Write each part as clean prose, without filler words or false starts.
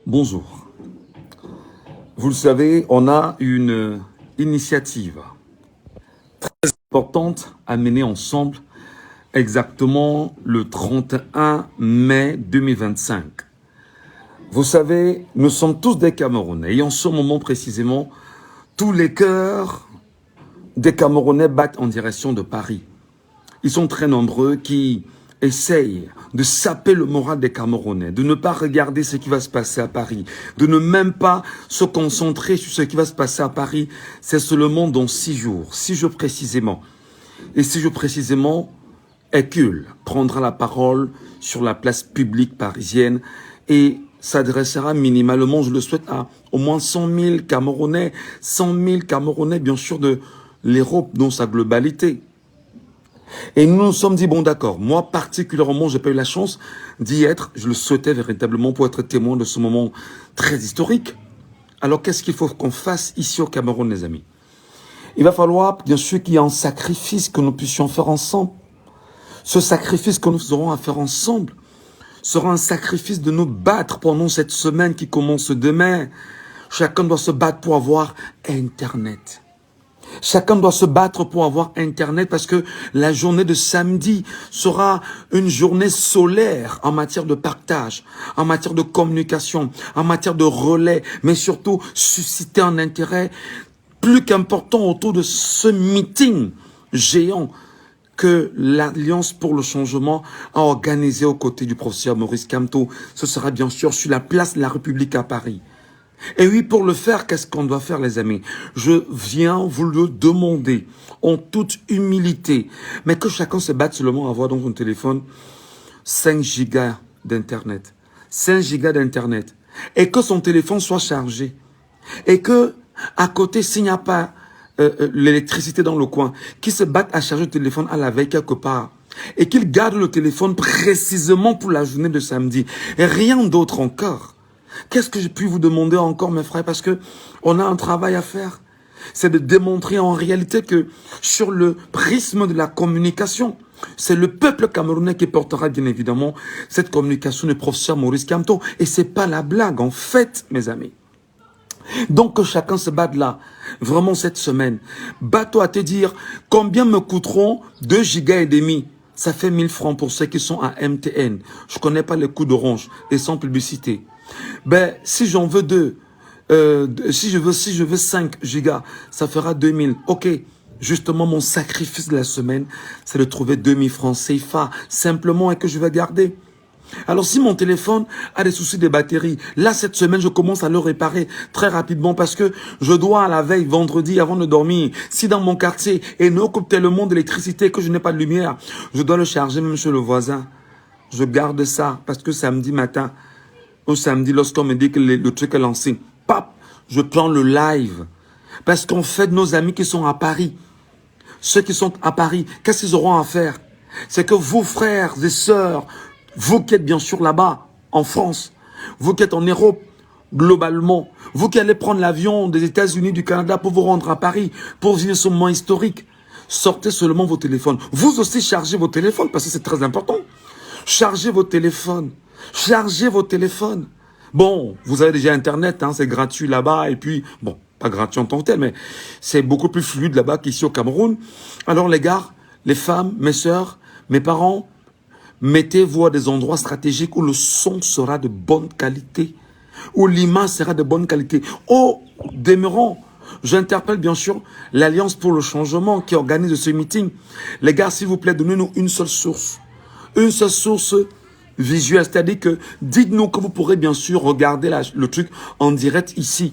Bonjour. Vous le savez, on a une initiative très importante à mener ensemble exactement le 31 mai 2025. Vous savez, nous sommes tous des Camerounais et en ce moment précisément, tous les cœurs des Camerounais battent en direction de Paris. Ils sont très nombreux qui essayent de saper le moral des Camerounais, de ne pas regarder ce qui va se passer à Paris, de ne même pas se concentrer sur ce qui va se passer à Paris. C'est seulement dans 6 jours, 6 jours précisément. Et 6 jours précisément, Hercule prendra la parole sur la place publique parisienne et s'adressera minimalement, je le souhaite, à au moins 100 000 Camerounais, 100 000 Camerounais bien sûr de l'Europe dans sa globalité. Et nous nous sommes dit, bon d'accord, moi particulièrement, j'ai pas eu la chance d'y être, je le souhaitais véritablement pour être témoin de ce moment très historique. Alors qu'est-ce qu'il faut qu'on fasse ici au Cameroun, les amis? Il va falloir bien sûr qu'il y ait un sacrifice que nous puissions faire ensemble. Ce sacrifice que nous aurons à faire ensemble sera un sacrifice de nous battre pendant cette semaine qui commence demain. Chacun doit se battre pour avoir Internet. Chacun doit se battre pour avoir Internet parce que la journée de samedi sera une journée solaire en matière de partage, en matière de communication, en matière de relais, mais surtout susciter un intérêt plus qu'important autour de ce meeting géant que l'Alliance pour le changement a organisé aux côtés du professeur Maurice Kamto. Ce sera bien sûr sur la place de la République à Paris. Et oui, pour le faire, qu'est-ce qu'on doit faire, les amis? Je viens vous le demander en toute humilité, mais que chacun se batte seulement à avoir dans son téléphone 5 gigas d'Internet. 5 gigas d'Internet. Et que son téléphone soit chargé. Et que, à côté, s'il n'y a pas l'électricité dans le coin, qu'il se batte à charger le téléphone à la veille quelque part. Et qu'il garde le téléphone précisément pour la journée de samedi. Et rien d'autre encore. Qu'est-ce que j'ai pu vous demander encore, mes frères? Parce que on a un travail à faire. C'est de démontrer en réalité que sur le prisme de la communication, c'est le peuple camerounais qui portera bien évidemment cette communication du professeur Maurice Kamto. Et c'est pas la blague, en fait, mes amis. Donc que chacun se batte là, vraiment cette semaine. Batte-toi à te dire combien me coûteront 2 gigas et demi. Ça fait 1000 francs pour ceux qui sont à MTN. Je connais pas les coûts d'Orange et sans publicité. Ben, si j'en veux 2, si je veux 5 gigas, ça fera 2000. Ok, justement, mon sacrifice de la semaine, c'est de trouver 2000 francs CFA, simplement, et que je vais garder. Alors, si mon téléphone a des soucis de batterie, là, cette semaine, je commence à le réparer très rapidement parce que je dois, à la veille, vendredi, avant de dormir, si dans mon quartier, et ne coupe tellement d'électricité que je n'ai pas de lumière, je dois le charger même chez le voisin. Je garde ça parce que samedi matin, au samedi, lorsqu'on me dit que le truc est lancé, pap, je prends le live. Parce qu'en fait, nos amis qui sont à Paris, ceux qui sont à Paris, qu'est-ce qu'ils auront à faire? C'est que vos frères et sœurs, vous qui êtes bien sûr là-bas, en France, vous qui êtes en Europe, globalement, vous qui allez prendre l'avion des États-Unis, du Canada pour vous rendre à Paris, pour vivre ce moment historique, sortez seulement vos téléphones. Vous aussi chargez vos téléphones parce que c'est très important. Chargez vos téléphones. Chargez vos téléphones. Bon, vous avez déjà Internet, hein, c'est gratuit là-bas. Et puis, bon, pas gratuit en tant que tel, mais c'est beaucoup plus fluide là-bas qu'ici au Cameroun. Alors les gars, les femmes, mes sœurs, mes parents, mettez-vous à des endroits stratégiques où le son sera de bonne qualité, où l'image sera de bonne qualité. Au demeurant, j'interpelle bien sûr l'Alliance pour le changement qui organise ce meeting. Les gars, s'il vous plaît, donnez-nous une seule source. Une seule source visuelle, c'est-à-dire que dites-nous que vous pourrez bien sûr regarder le truc en direct ici.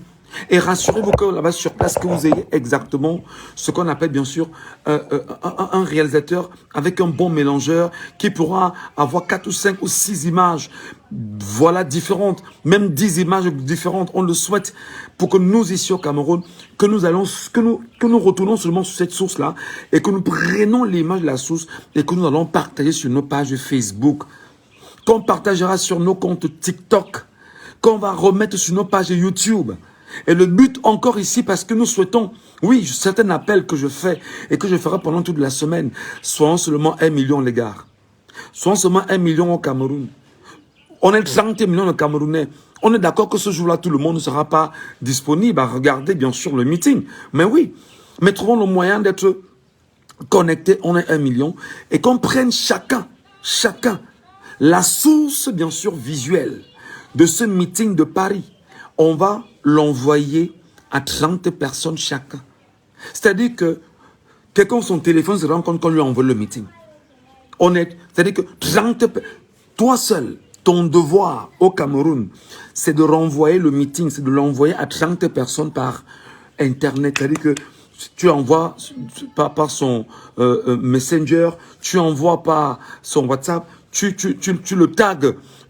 Et rassurez-vous que là-bas sur place, que vous ayez exactement ce qu'on appelle bien sûr un réalisateur avec un bon mélangeur qui pourra avoir 4 ou 5 ou 6 images, voilà, différentes, même 10 images différentes, on le souhaite, pour que nous ici au Cameroun, que nous retournons seulement sur cette source-là et que nous prenons l'image de la source et que nous allons partager sur nos pages Facebook, qu'on partagera sur nos comptes TikTok, qu'on va remettre sur nos pages YouTube. Et le but encore ici, parce que nous souhaitons, oui, certains appels que je fais et que je ferai pendant toute la semaine, soyons seulement 1 million les gars. Soyons seulement 1 million au Cameroun. On est 30 millions de Camerounais. On est d'accord que ce jour-là, tout le monde ne sera pas disponible à regarder, bien sûr, le meeting. Mais oui, mais trouvons le moyen d'être connectés. On est 1 million. Et qu'on prenne chacun, la source, bien sûr, visuelle de ce meeting de Paris. On va l'envoyer à 30 personnes chacun. C'est-à-dire que quelqu'un son téléphone se rend compte qu'on lui envoie le meeting. C'est-à-dire que 30 toi seul, ton devoir au Cameroun, c'est de renvoyer le meeting, c'est de l'envoyer à 30 personnes par Internet. C'est-à-dire que tu envoies par son Messenger, tu envoies par son WhatsApp, tu le tags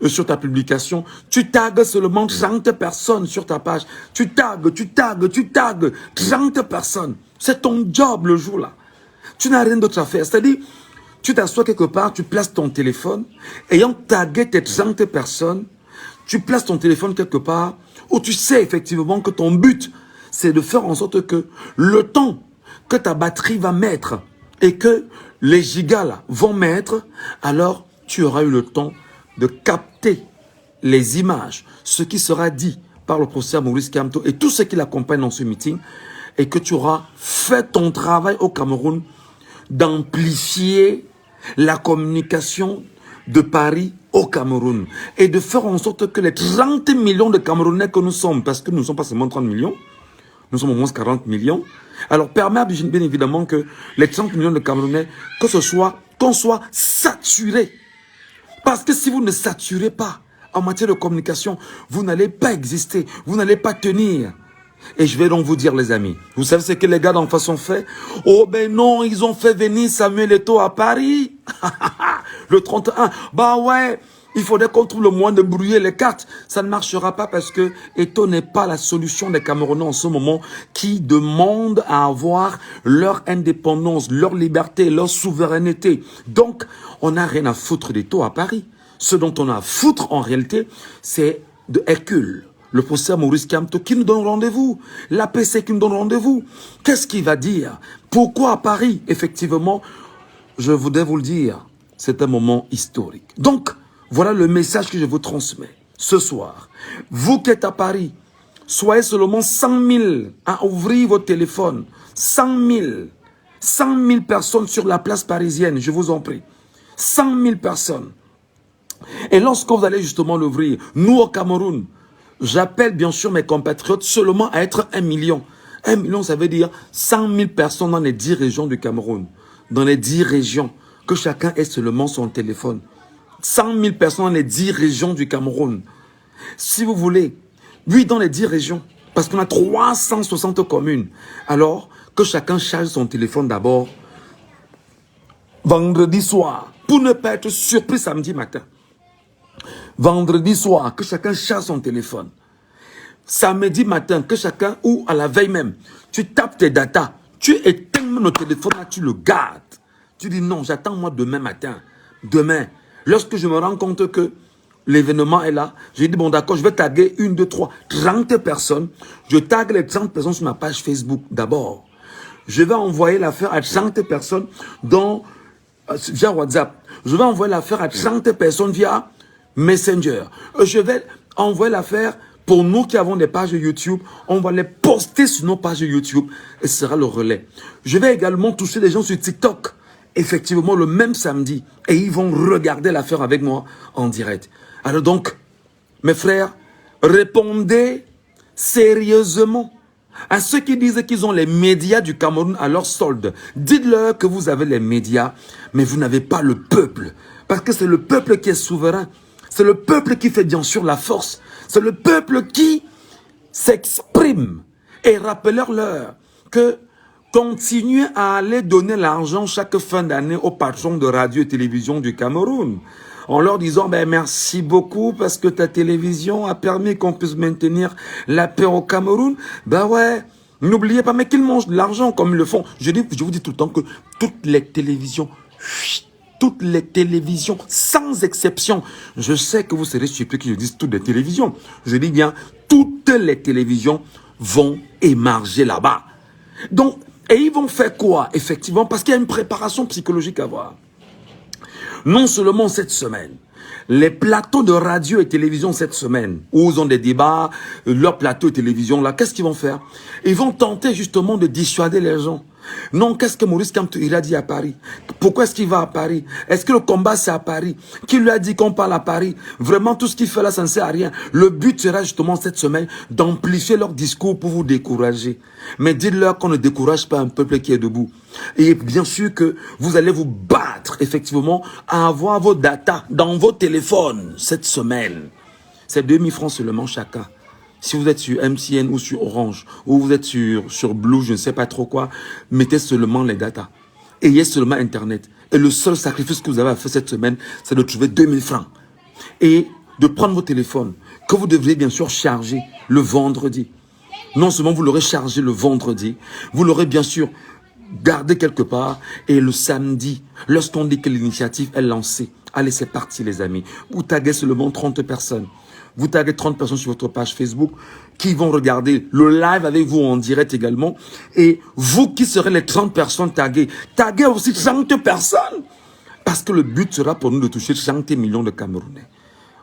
sur ta publication, tu tags seulement 30 personnes sur ta page, tu tags 30 personnes. C'est ton job le jour-là. Tu n'as rien d'autre à faire. C'est-à-dire, tu t'assois quelque part, tu places ton téléphone, ayant tagué tes 30 personnes, tu places ton téléphone quelque part où tu sais effectivement que ton but, c'est de faire en sorte que le temps que ta batterie va mettre et que les gigas là vont mettre, alors tu auras eu le temps de capter les images, ce qui sera dit par le professeur Maurice Kamto et tout ce qui l'accompagne dans ce meeting, et que tu auras fait ton travail au Cameroun d'amplifier la communication de Paris au Cameroun et de faire en sorte que les 30 millions de Camerounais que nous sommes, parce que nous ne sommes pas seulement 30 millions, nous sommes au moins 40 millions, alors permet bien évidemment que les 30 millions de Camerounais, qu'on soit saturés. Parce que si vous ne saturez pas en matière de communication, vous n'allez pas exister, vous n'allez pas tenir. Et je vais donc vous dire, les amis, vous savez ce que les gars d'en face ont fait? Oh ben non, ils ont fait venir Samuel Eto'o à Paris. Le 31. Bah ouais, il faudrait qu'on trouve le moyen de brouiller les cartes. Ça ne marchera pas parce que Eto'o n'est pas la solution des Camerounais en ce moment qui demandent à avoir leur indépendance, leur liberté, leur souveraineté. Donc, on n'a rien à foutre d'Eto'o à Paris. Ce dont on a à foutre en réalité, c'est de Hercule. Le professeur Maurice Kamto qui nous donne rendez-vous, l'APC qui nous donne rendez-vous. Qu'est-ce qu'il va dire? Pourquoi à Paris? Effectivement, je voudrais vous le dire, c'est un moment historique. Donc, voilà le message que je vous transmets ce soir. Vous qui êtes à Paris, soyez seulement 100 000 à ouvrir vos téléphones. 100 000 personnes sur la place parisienne, je vous en prie. 100 000 personnes. Et lorsque vous allez justement l'ouvrir, nous au Cameroun, j'appelle bien sûr mes compatriotes seulement à être 1 million. 1 million, ça veut dire 100 000 personnes dans les 10 régions du Cameroun. Dans les 10 régions, que chacun ait seulement son téléphone. 100 000 personnes dans les 10 régions du Cameroun. Si vous voulez, oui, dans les 10 régions, parce qu'on a 360 communes. Alors, que chacun charge son téléphone d'abord vendredi soir, pour ne pas être surpris samedi matin. Vendredi soir, que chacun charge son téléphone. Samedi matin, que chacun, ou à la veille même, tu tapes tes datas, tu éteins le téléphone, là, tu le gardes. Tu dis non, j'attends moi demain matin. Demain, lorsque je me rends compte que l'événement est là, j'ai dit bon d'accord, je vais taguer 1, 2, 3, 30 personnes. Je tague les 30 personnes sur ma page Facebook d'abord. Je vais envoyer l'affaire à 30 personnes via WhatsApp. Je vais envoyer l'affaire à 30 personnes via Messenger. Je vais envoyer l'affaire pour nous qui avons des pages YouTube. On va les poster sur nos pages YouTube et ce sera le relais. Je vais également toucher les gens sur TikTok. Effectivement, le même samedi. Et ils vont regarder l'affaire avec moi en direct. Alors donc, mes frères, répondez sérieusement à ceux qui disent qu'ils ont les médias du Cameroun à leur solde. Dites-leur que vous avez les médias, mais vous n'avez pas le peuple. Parce que c'est le peuple qui est souverain. C'est le peuple qui fait bien sûr la force. C'est le peuple qui s'exprime. Et rappelez-leur que continuez à aller donner l'argent chaque fin d'année aux patrons de radio et télévision du Cameroun. En leur disant, ben, merci beaucoup parce que ta télévision a permis qu'on puisse maintenir la paix au Cameroun. Ben ouais, n'oubliez pas, mais qu'ils mangent de l'argent comme ils le font. Je vous dis tout le temps que toutes les télévisions, sans exception, je sais que vous serez surpris que je dise toutes les télévisions. Je dis bien, toutes les télévisions vont émarger là-bas. Donc, et ils vont faire quoi, effectivement? Parce qu'il y a une préparation psychologique à avoir. Non seulement cette semaine, Les plateaux de radio et télévision cette semaine, où ils ont des débats, leurs plateaux et télévision là, qu'est-ce qu'ils vont faire? Ils vont tenter justement de dissuader les gens. Non, qu'est-ce que Maurice Kamto il a dit à Paris? Pourquoi est-ce qu'il va à Paris? Est-ce que le combat c'est à Paris? Qui lui a dit qu'on parle à Paris? Vraiment, tout ce qu'il fait là, ça ne sert à rien. Le but sera justement cette semaine d'amplifier leur discours pour vous décourager. Mais dites-leur qu'on ne décourage pas un peuple qui est debout. Et bien sûr que vous allez vous battre effectivement à avoir vos datas dans vos téléphones cette semaine. C'est 2000 francs seulement chacun. Si vous êtes sur MTN ou sur Orange, ou vous êtes sur Blue, je ne sais pas trop quoi, mettez seulement les datas. Ayez seulement Internet. Et le seul sacrifice que vous avez à faire cette semaine, c'est de trouver 2000 francs. Et de prendre vos téléphones, que vous devriez bien sûr charger le vendredi. Non seulement vous l'aurez chargé le vendredi, vous l'aurez bien sûr gardé quelque part. Et le samedi, lorsqu'on dit que l'initiative est lancée, allez, c'est parti les amis. Vous taguez seulement 30 personnes. Vous taguez 30 personnes sur votre page Facebook qui vont regarder le live avec vous en direct également. Et vous qui serez les 30 personnes taguées, taguez aussi 30 personnes. Parce que le but sera pour nous de toucher 30 millions de Camerounais.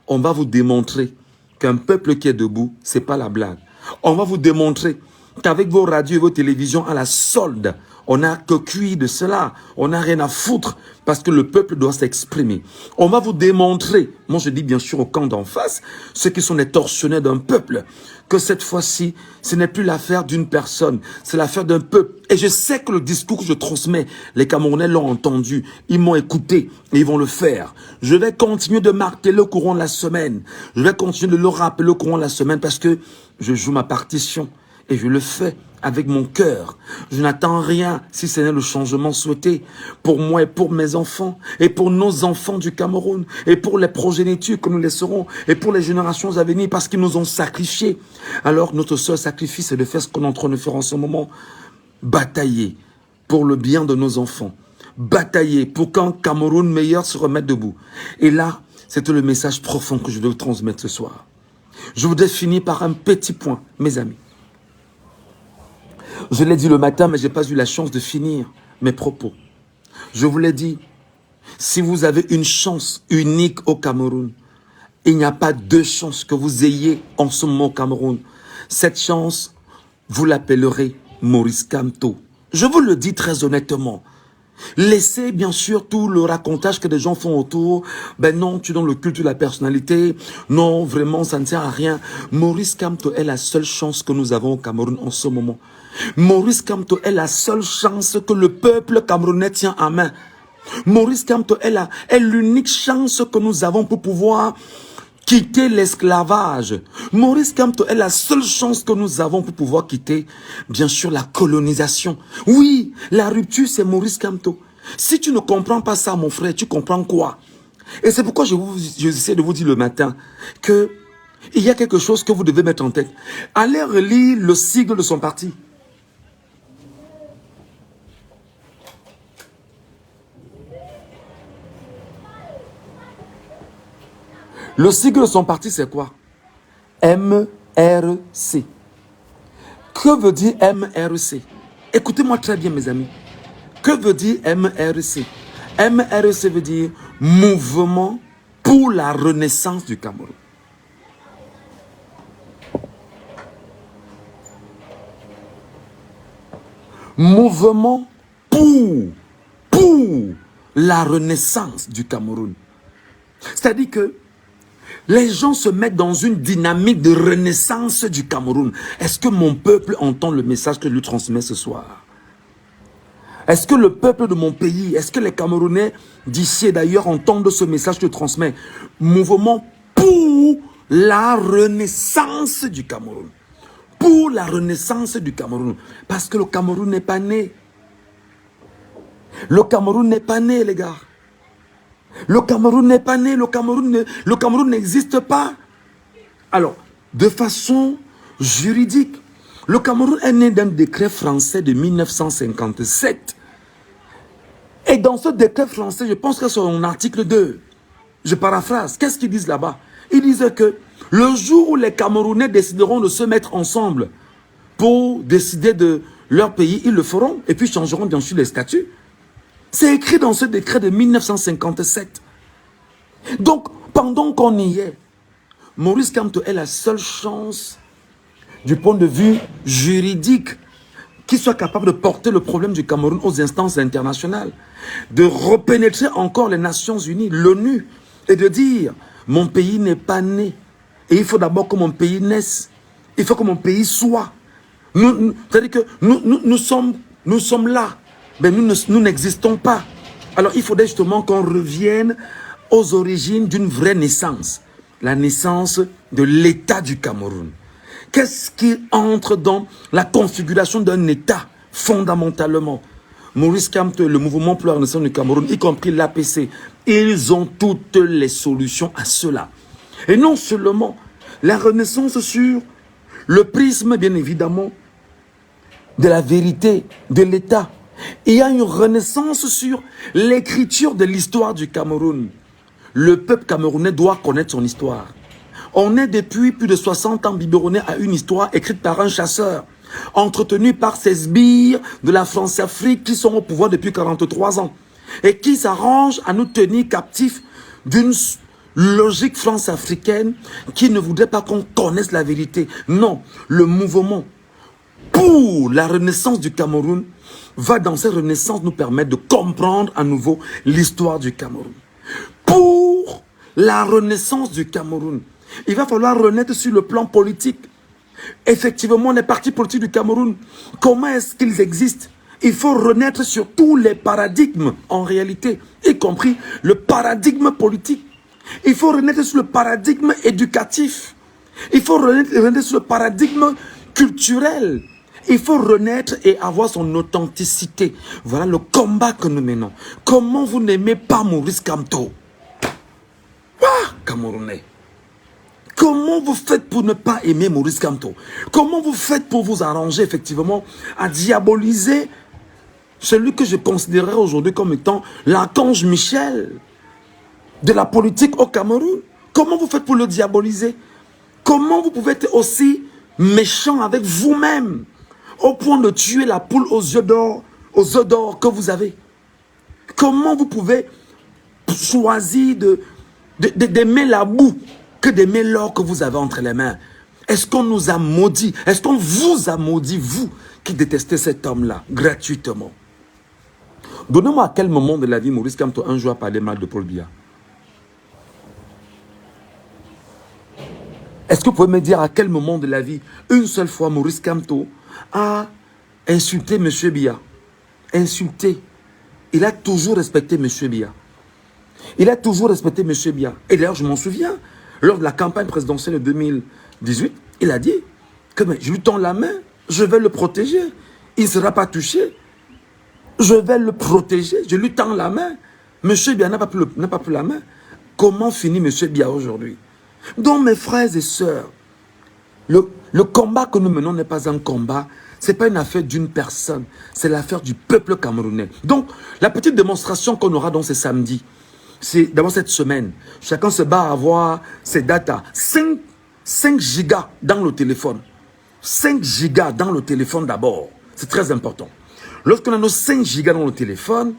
On va vous démontrer qu'un peuple qui est debout, ce n'est pas la blague. On va vous démontrer qu'avec vos radios et vos télévisions à la solde, on n'a que cuit de cela. On n'a rien à foutre parce que le peuple doit s'exprimer. On va vous démontrer, moi je dis bien sûr au camp d'en face, ceux qui sont les tortionnaires d'un peuple, que cette fois-ci, ce n'est plus l'affaire d'une personne, c'est l'affaire d'un peuple. Et je sais que le discours que je transmets, les Camerounais l'ont entendu, ils m'ont écouté et ils vont le faire. Je vais continuer de marquer le courant la semaine. Je vais continuer de le rappeler le courant la semaine parce que je joue ma partition. Et je le fais avec mon cœur. Je n'attends rien si ce n'est le changement souhaité pour moi et pour mes enfants et pour nos enfants du Cameroun et pour les progénitures que nous laisserons et pour les générations à venir parce qu'ils nous ont sacrifiés. Alors notre seul sacrifice c'est de faire ce qu'on est en train de faire en ce moment. Batailler pour le bien de nos enfants. Batailler pour qu'un Cameroun meilleur se remette debout. Et là, c'était le message profond que je vais vous transmettre ce soir. Je voudrais finir par un petit point, mes amis. Je l'ai dit le matin, mais je n'ai pas eu la chance de finir mes propos. Je vous l'ai dit, si vous avez une chance unique au Cameroun, il n'y a pas deux chances que vous ayez en ce moment au Cameroun. Cette chance, vous l'appellerez Maurice Kamto. Je vous le dis très honnêtement. Laissez bien sûr tout le racontage que des gens font autour. Ben non, tu es dans le culte de la personnalité. Non, vraiment, ça ne sert à rien. Maurice Kamto est la seule chance que nous avons au Cameroun en ce moment. Maurice Kamto est la seule chance que le peuple camerounais tient en main. Maurice Kamto est l'unique chance que nous avons pour pouvoir quitter l'esclavage. Maurice Kamto est la seule chance que nous avons pour pouvoir quitter, bien sûr, la colonisation. Oui, la rupture, c'est Maurice Kamto. Si tu ne comprends pas ça, mon frère, tu comprends quoi? Et c'est pourquoi j'essaie de vous dire le matin que il y a quelque chose que vous devez mettre en tête. Allez relire le sigle de son parti. Le sigle de son parti, c'est quoi? MRC. Que veut dire MRC? Écoutez-moi très bien, mes amis. Que veut dire MRC? MRC veut dire Mouvement pour la Renaissance du Cameroun. Mouvement pour la renaissance du Cameroun. C'est-à-dire que les gens se mettent dans une dynamique de renaissance du Cameroun. Est-ce que mon peuple entend le message que je lui transmets ce soir? Est-ce que le peuple de mon pays, est-ce que les Camerounais d'ici et d'ailleurs entendent ce message que je transmets? Mouvement pour la renaissance du Cameroun. Pour la renaissance du Cameroun. Parce que le Cameroun n'est pas né. Le Cameroun n'est pas né, les gars. Le Cameroun n'est pas né, le Cameroun n'existe pas. Alors, de façon juridique, le Cameroun est né d'un décret français de 1957. Et dans ce décret français, je pense que c'est son article 2, je paraphrase, qu'est-ce qu'ils disent là-bas? Ils disent que le jour où les Camerounais décideront de se mettre ensemble pour décider de leur pays, ils le feront et puis changeront bien sûr les statuts. C'est écrit dans ce décret de 1957. Donc, Pendant qu'on y est, Maurice Kamto est la seule chance du point de vue juridique qui soit capable de porter le problème du Cameroun aux instances internationales, de repénétrer encore les Nations Unies, l'ONU, et de dire, mon pays n'est pas né. Et il faut d'abord que mon pays naisse. Il faut que mon pays soit. C'est-à-dire que nous sommes là, mais nous n'existons pas. Alors il faudrait justement qu'on revienne aux origines d'une vraie naissance. La naissance de l'État du Cameroun. Qu'est-ce qui entre dans la configuration d'un État fondamentalement? Maurice Kamto, le mouvement pour la renaissance du Cameroun, y compris l'APC, ils ont toutes les solutions à cela. Et non seulement la renaissance sur le prisme, bien évidemment, de la vérité de l'État. Il y a une renaissance sur l'écriture de l'histoire du Cameroun. Le peuple camerounais doit connaître son histoire. On est depuis plus de 60 ans biberonnés à une histoire écrite par un chasseur, entretenu par ces sbires de la France-Afrique qui sont au pouvoir depuis 43 ans et qui s'arrangent à nous tenir captifs d'une logique france-africaine qui ne voudrait pas qu'on connaisse la vérité. Non, le mouvement pour la renaissance du Cameroun va dans cette renaissance nous permettre de comprendre à nouveau l'histoire du Cameroun. Pour la renaissance du Cameroun, il va falloir renaître sur le plan politique. Effectivement, les partis politiques du Cameroun, comment est-ce qu'ils existent? Il faut renaître sur tous les paradigmes, en réalité, y compris le paradigme politique. Il faut renaître sur le paradigme éducatif. Il faut renaître sur le paradigme culturel. Il faut renaître et avoir son authenticité. Voilà le combat que nous menons. Comment vous n'aimez pas Maurice Kamto? Ah, Camerounais. Comment vous faites pour ne pas aimer Maurice Kamto? Comment vous faites pour vous arranger effectivement à diaboliser celui que je considérerais aujourd'hui comme étant l'archange Michel de la politique au Cameroun? Comment vous faites pour le diaboliser? Comment vous pouvez être aussi méchant avec vous-même au point de tuer la poule aux yeux d'or que vous avez? Comment vous pouvez choisir d'aimer la boue que d'aimer l'or que vous avez entre les mains? Est-ce qu'on nous a maudits? Est-ce qu'on vous a maudit, vous qui détestez cet homme-là, gratuitement? Donnez-moi à quel moment de la vie Maurice Kamto un jour a parlé mal de Paul Biya? Est-ce que vous pouvez me dire à quel moment de la vie, une seule fois, Maurice Kamto a insulté M. Biya? Insulté. Il a toujours respecté M. Biya. Il a toujours respecté M. Biya. Et d'ailleurs, je m'en souviens, lors de la campagne présidentielle de 2018, il a dit que je lui tends la main, je vais le protéger. Il ne sera pas touché. Je vais le protéger. Je lui tends la main. M. Biya n'a pas pris la main. Comment finit M. Biya aujourd'hui? Donc, mes frères et sœurs, le combat que nous menons n'est pas un combat. Ce n'est pas une affaire d'une personne. C'est l'affaire du peuple camerounais. Donc, la petite démonstration qu'on aura dans ces samedis, c'est d'abord cette semaine. Chacun se bat à avoir ses datas. 5 gigas dans le téléphone. 5 gigas dans le téléphone d'abord. C'est très important. Lorsqu'on a nos 5 gigas dans le téléphone,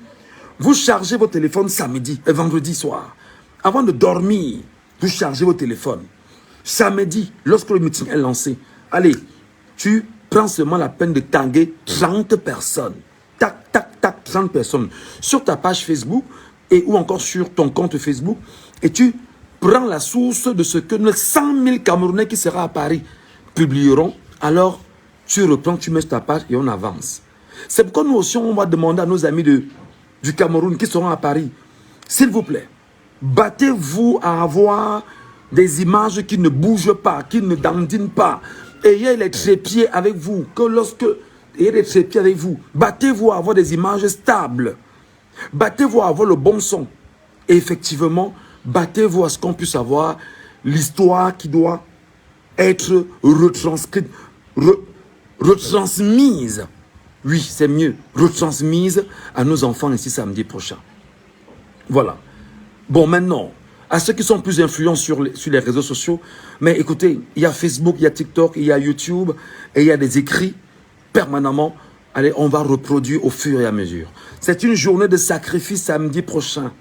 vous chargez votre téléphone samedi et vendredi soir. Avant de dormir, vous chargez votre téléphone. Samedi, lorsque le meeting est lancé, allez, tu prends seulement la peine de taguer 30 personnes. Tac, tac, tac, 30 personnes. Sur ta page Facebook, et ou encore sur ton compte Facebook, et tu prends la source de ce que les 100 000 Camerounais qui seront à Paris publieront, alors tu reprends, tu mets sur ta page et on avance. C'est pourquoi nous aussi, on va demander à nos amis du Cameroun qui seront à Paris, s'il vous plaît, battez-vous à avoir des images qui ne bougent pas, qui ne dandinent pas. Ayez les trépieds avec vous, que lorsque ayez les trépieds avec vous, battez-vous à avoir des images stables. Battez-vous à avoir le bon son. Et effectivement, battez-vous à ce qu'on puisse avoir l'histoire qui doit être retranscrite, retransmise. Oui, c'est mieux. Retransmise à nos enfants ici samedi prochain. Voilà. Bon, maintenant, à ceux qui sont plus influents sur les réseaux sociaux, mais écoutez, il y a Facebook, il y a TikTok, il y a YouTube, et il y a des écrits permanemment. Allez, on va reproduire au fur et à mesure. C'est une journée de sacrifice samedi prochain.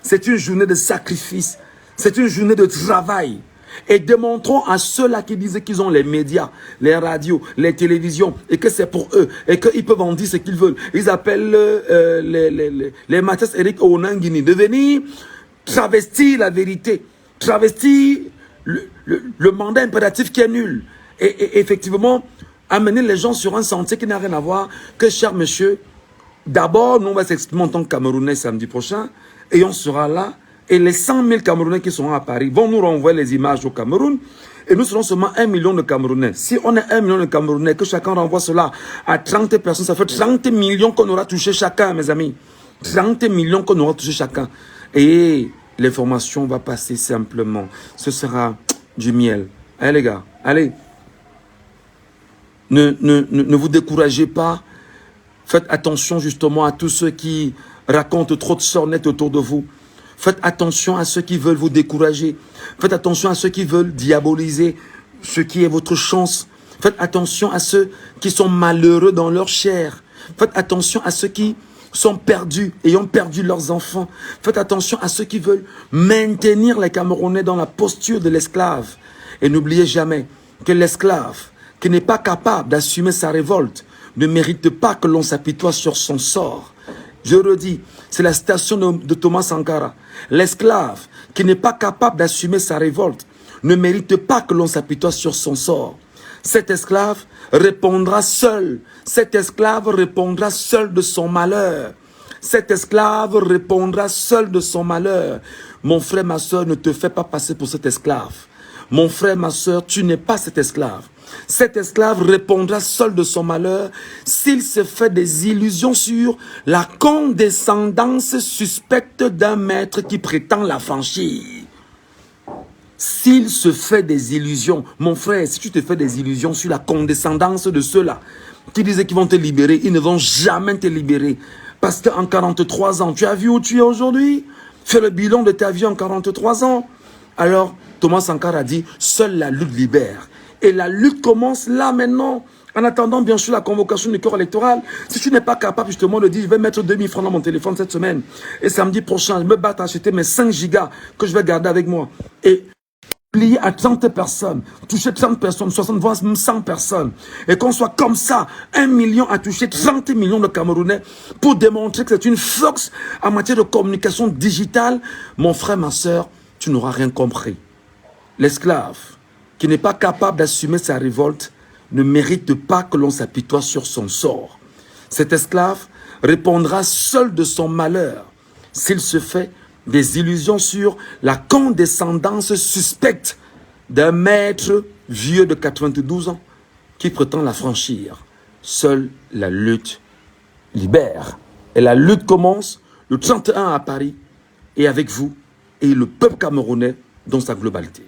C'est une journée de sacrifice. C'est une journée de travail. Et démontrons à ceux-là qui disaient qu'ils ont les médias, les radios, les télévisions, et que c'est pour eux, et qu'ils peuvent en dire ce qu'ils veulent. Ils appellent les Mathias Eric Onangini de venir travestir la vérité, travestir le mandat impératif qui est nul. Et effectivement, amener les gens sur un sentier qui n'a rien à voir que, cher monsieur, d'abord, nous on va s'exprimer en tant que Camerounais samedi prochain, et on sera là. Et les 100 000 Camerounais qui sont à Paris vont nous renvoyer les images au Cameroun. Et nous serons seulement 1 million de Camerounais. Si on est 1 million de Camerounais, que chacun renvoie cela à 30 personnes, ça fait 30 millions qu'on aura touché chacun, mes amis. 30 millions qu'on aura touché chacun. Et l'information va passer simplement. Ce sera du miel. Allez les gars, allez. Ne vous découragez pas. Faites attention justement à tous ceux qui racontent trop de sornettes autour de vous. Faites attention à ceux qui veulent vous décourager. Faites attention à ceux qui veulent diaboliser ce qui est votre chance. Faites attention à ceux qui sont malheureux dans leur chair. Faites attention à ceux qui sont perdus et ont perdu leurs enfants. Faites attention à ceux qui veulent maintenir les Camerounais dans la posture de l'esclave. Et n'oubliez jamais que l'esclave qui n'est pas capable d'assumer sa révolte ne mérite pas que l'on s'apitoie sur son sort. Je redis, c'est la citation de Thomas Sankara. L'esclave qui n'est pas capable d'assumer sa révolte ne mérite pas que l'on s'apitoie sur son sort. Cet esclave répondra seul. Cet esclave répondra seul de son malheur. Cet esclave répondra seul de son malheur. Mon frère, ma soeur, ne te fais pas passer pour cet esclave. Mon frère, ma soeur, tu n'es pas cet esclave. Cet esclave répondra seul de son malheur s'il se fait des illusions sur la condescendance suspecte d'un maître qui prétend l'affranchir. S'il se fait des illusions, mon frère, si tu te fais des illusions sur la condescendance de ceux-là qui disaient qu'ils vont te libérer, ils ne vont jamais te libérer. Parce qu'en 43 ans, tu as vu où tu es aujourd'hui? Fais le bilan de ta vie en 43 ans. Alors, Thomas Sankara a dit, seule la lutte libère. Et la lutte commence là maintenant. En attendant bien sûr la convocation du corps électoral. Si tu n'es pas capable justement de dire, je vais mettre 2000 francs dans mon téléphone cette semaine. Et samedi prochain, je me bats à acheter mes 5 gigas que je vais garder avec moi. Et plier à 30 personnes, toucher 30 personnes, 60, voire 100 personnes. Et qu'on soit comme ça, 1 million à toucher 30 millions de Camerounais pour démontrer que c'est une force en matière de communication digitale. Mon frère, ma soeur, tu n'auras rien compris. L'esclave qui n'est pas capable d'assumer sa révolte ne mérite pas que l'on s'apitoie sur son sort. Cet esclave répondra seul de son malheur s'il se fait des illusions sur la condescendance suspecte d'un maître vieux de 92 ans qui prétend l'affranchir. Seule la lutte libère. Et la lutte commence le 31 à Paris et avec vous et le peuple camerounais dans sa globalité.